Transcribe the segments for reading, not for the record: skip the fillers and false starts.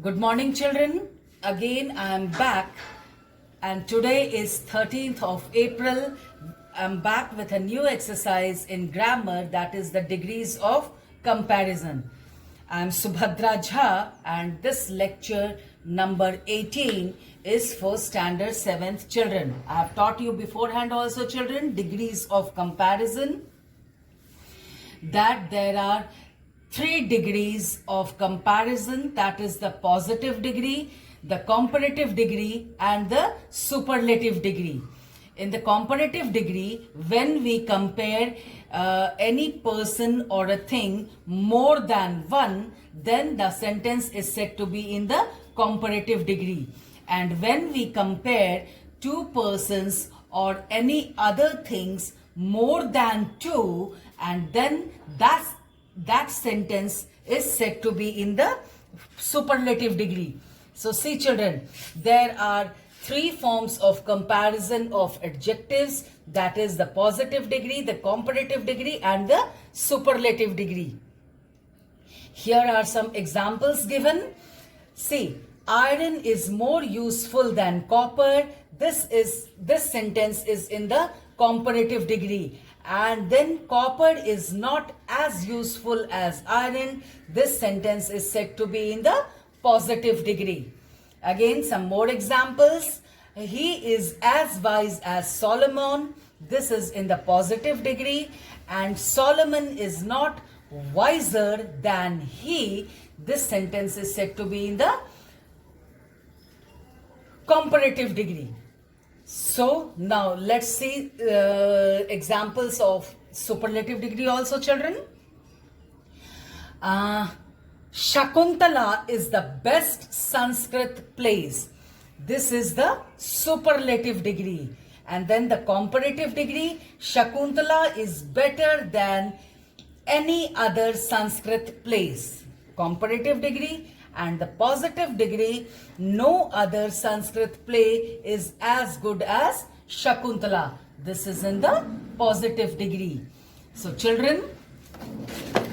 Good morning, children. Again, I am back, and today is 13th of April. I'm back with a new exercise in grammar, that is the degrees of comparison. I'm Subhadra Jha, and this lecture number 18 is for standard 7th children. I have taught you beforehand also, children, degrees of comparison, that there are 3 degrees of comparison, that is the positive degree, the comparative degree, and the superlative degree. In the comparative degree, when we compare any person or a thing more than one, then the sentence is said to be in the comparative degree. And when we compare two persons or any other things more than two, and then that sentence is said to be in the superlative degree. So see, children, there are 3 forms of comparison of adjectives, that is the positive degree, the comparative degree, and the superlative degree. Here are some examples given. See, iron is more useful than copper. This sentence is in the comparative degree. And then copper is not as useful as iron. This sentence is said to be in the positive degree. Again, some more examples. He is as wise as Solomon. This is in the positive degree. And Solomon is not wiser than he. This sentence is said to be in the comparative degree. So now let's see examples of superlative degree also, children. Shakuntala is the best Sanskrit plays. This is the superlative degree. And then the comparative degree, Shakuntala is better than any other Sanskrit plays. Comparative degree. And the positive degree, no other Sanskrit play is as good as Shakuntala. This is in the positive degree. So children,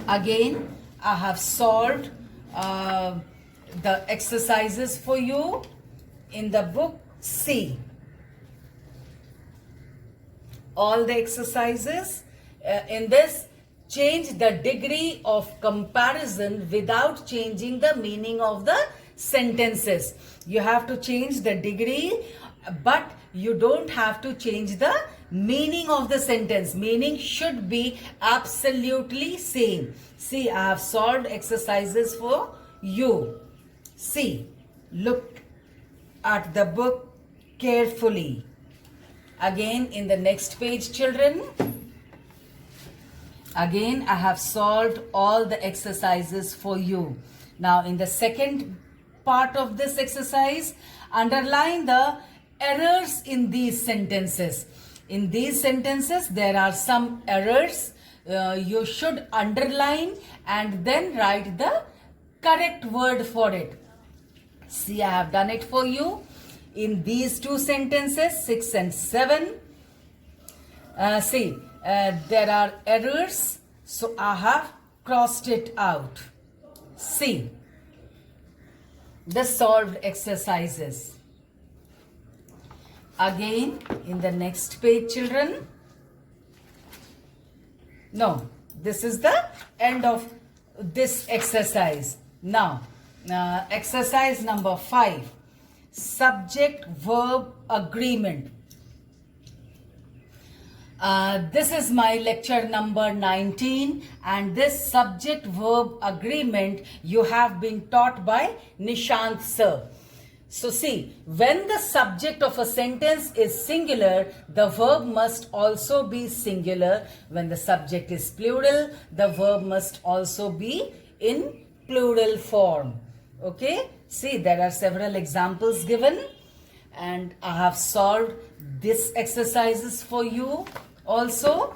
again, I have solved the exercises for you in the book C. All the exercises in this, change the degree of comparison without changing the meaning of the sentences. You have to change the degree, but you don't have to change the meaning of the sentence. Meaning should be absolutely same. See, I have solved exercises for you. See, look at the book carefully. Again, in the next page, children. Again, I have solved all the exercises for you. Now, in the second part of this exercise, underline the errors in these sentences. In these sentences, there are some errors. You should underline and then write the correct word for it. See, I have done it for you. In these 2 sentences, 6 and 7. See, there are errors, so I have crossed it out. See, the solved exercises. Again, in the next page, children. No, this is the end of this exercise. Now, exercise number 5. Subject-verb agreement. This is my lecture number 19, and this subject-verb agreement you have been taught by Nishant sir. So see, when the subject of a sentence is singular, the verb must also be singular. When the subject is plural, the verb must also be in plural form. Okay? See, there are several examples given, and I have solved these exercises for you also.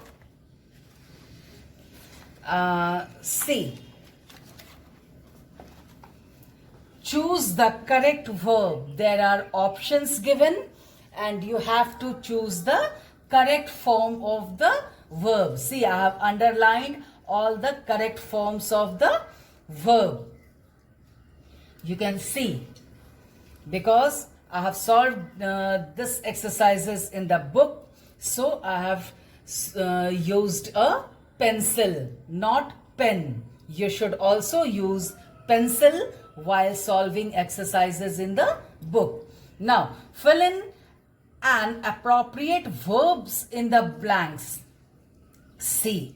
See, choose the correct verb. There are options given, and you have to choose the correct form of the verb. See, I have underlined all the correct forms of the verb. You can see, because I have solved this exercises in the book, so I have used a pencil, not pen. You should also use pencil while solving exercises in the book. Now, fill in an appropriate verbs in the blanks. See,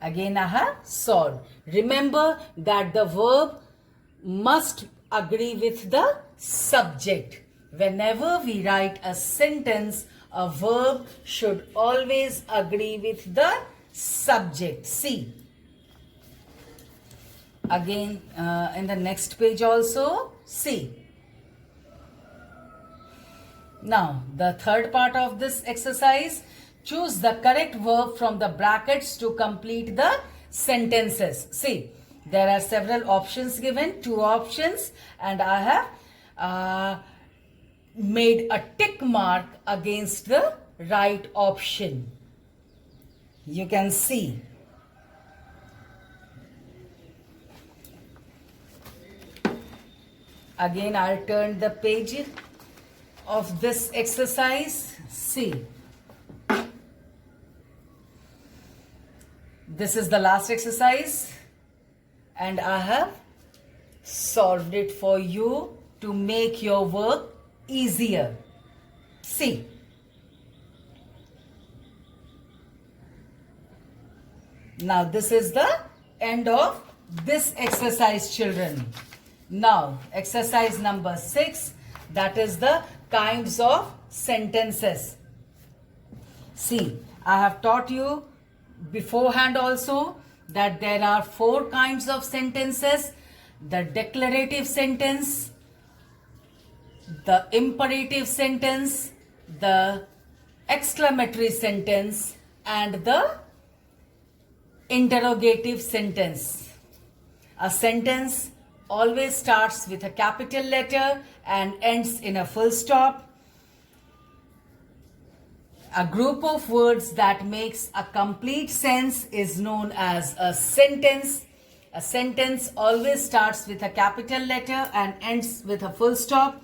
again I have solved. Remember that the verb must agree with the subject. Whenever we write a sentence, a verb should always agree with the subject. See, again in the next page also, see. Now, the third part of this exercise, choose the correct verb from the brackets to complete the sentences. See, there are several options given, 2 options, and I have made a tick mark against the right option. You can see. Again, I'll turn the page of this exercise. See, this is the last exercise, and I have solved it for you to make your work easier. See, now this is the end of this exercise, children. Now, exercise number 6, that is the kinds of sentences. See, I have taught you beforehand also that there are 4 kinds of sentences: the declarative sentence, the imperative sentence, the exclamatory sentence, and the interrogative sentence. A sentence always starts with a capital letter and ends in a full stop. A group of words that makes a complete sense is known as a sentence. A sentence always starts with a capital letter and ends with a full stop.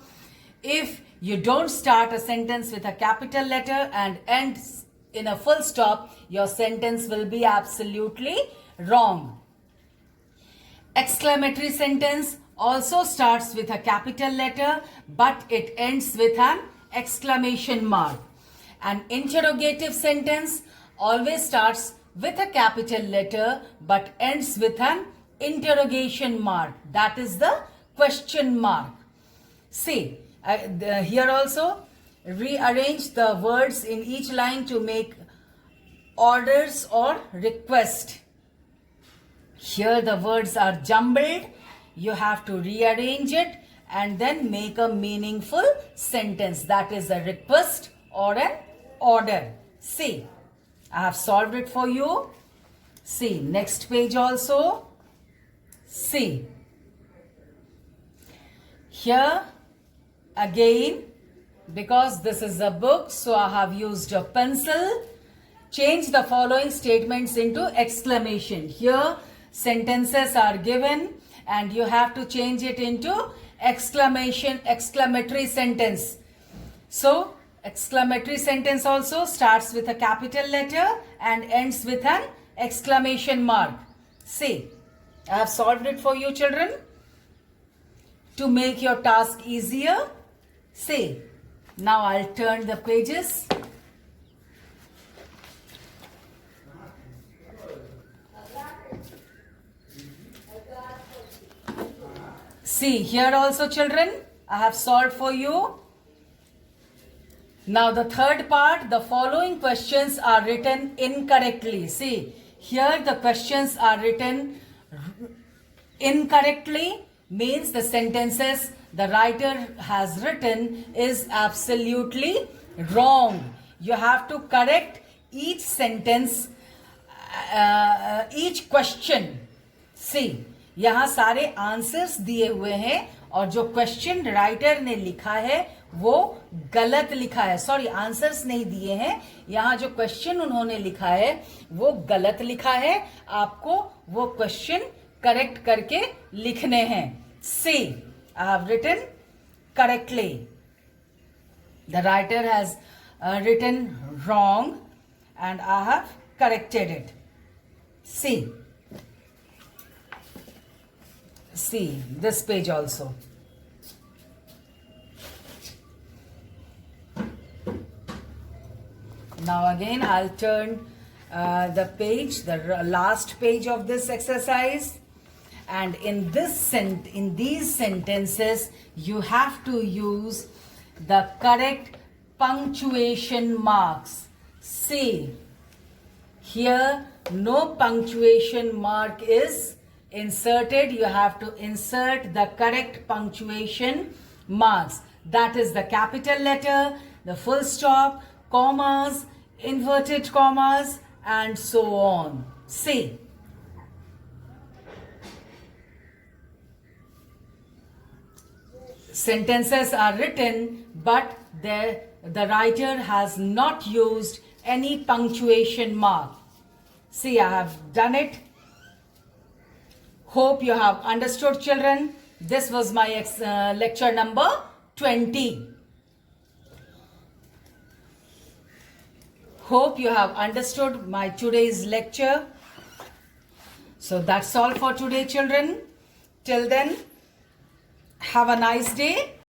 If you don't start a sentence with a capital letter and ends in a full stop, your sentence will be absolutely wrong. Exclamatory sentence also starts with a capital letter, but it ends with an exclamation mark. An interrogative sentence always starts with a capital letter, but ends with an interrogation mark. That is the question mark. See, here also, rearrange the words in each line to make orders or request. Here the words are jumbled. You have to rearrange it and then make a meaningful sentence. That is a request or an order. See, I have solved it for you. See, next page also. See, here again, because this is a book, so I have used a pencil. Change the following statements into exclamation. Here sentences are given and you have to change it into exclamatory sentence. So exclamatory sentence also starts with a capital letter and ends with an exclamation mark. See, I have solved it for you, children, to make your task easier. See, now I'll turn the pages. See, here also, children, I have solved for you. Now the third part, the following questions are written incorrectly. See, here the questions are written incorrectly, means the sentences the writer has written is absolutely wrong. You have to correct each sentence, each question. See, यहाँ सारे answers दिए हुए हैं और जो question writer ने लिखा है वो गलत लिखा है. सॉरी, आंसर्स नहीं दिए हैं. यहाँ जो क्वेश्चन उन्होंने लिखा है वो गलत लिखा है. आपको वो क्वेश्चन करेक्ट करके लिखने हैं. सी, I have written correctly. The writer has written wrong and I have corrected it. See this page also. Now again I'll turn the page, the last page of this exercise, and in these sentences you have to use the correct punctuation marks. See, here no punctuation mark is inserted. You have to insert the correct punctuation marks. That is the capital letter, the full stop, commas, inverted commas, and so on. See. Sentences are written, but the writer has not used any punctuation mark. See, I have done it. Hope you have understood, children. This was my lecture number 20. Hope you have understood my today's lecture. So that's all for today, children. Till then, have a nice day.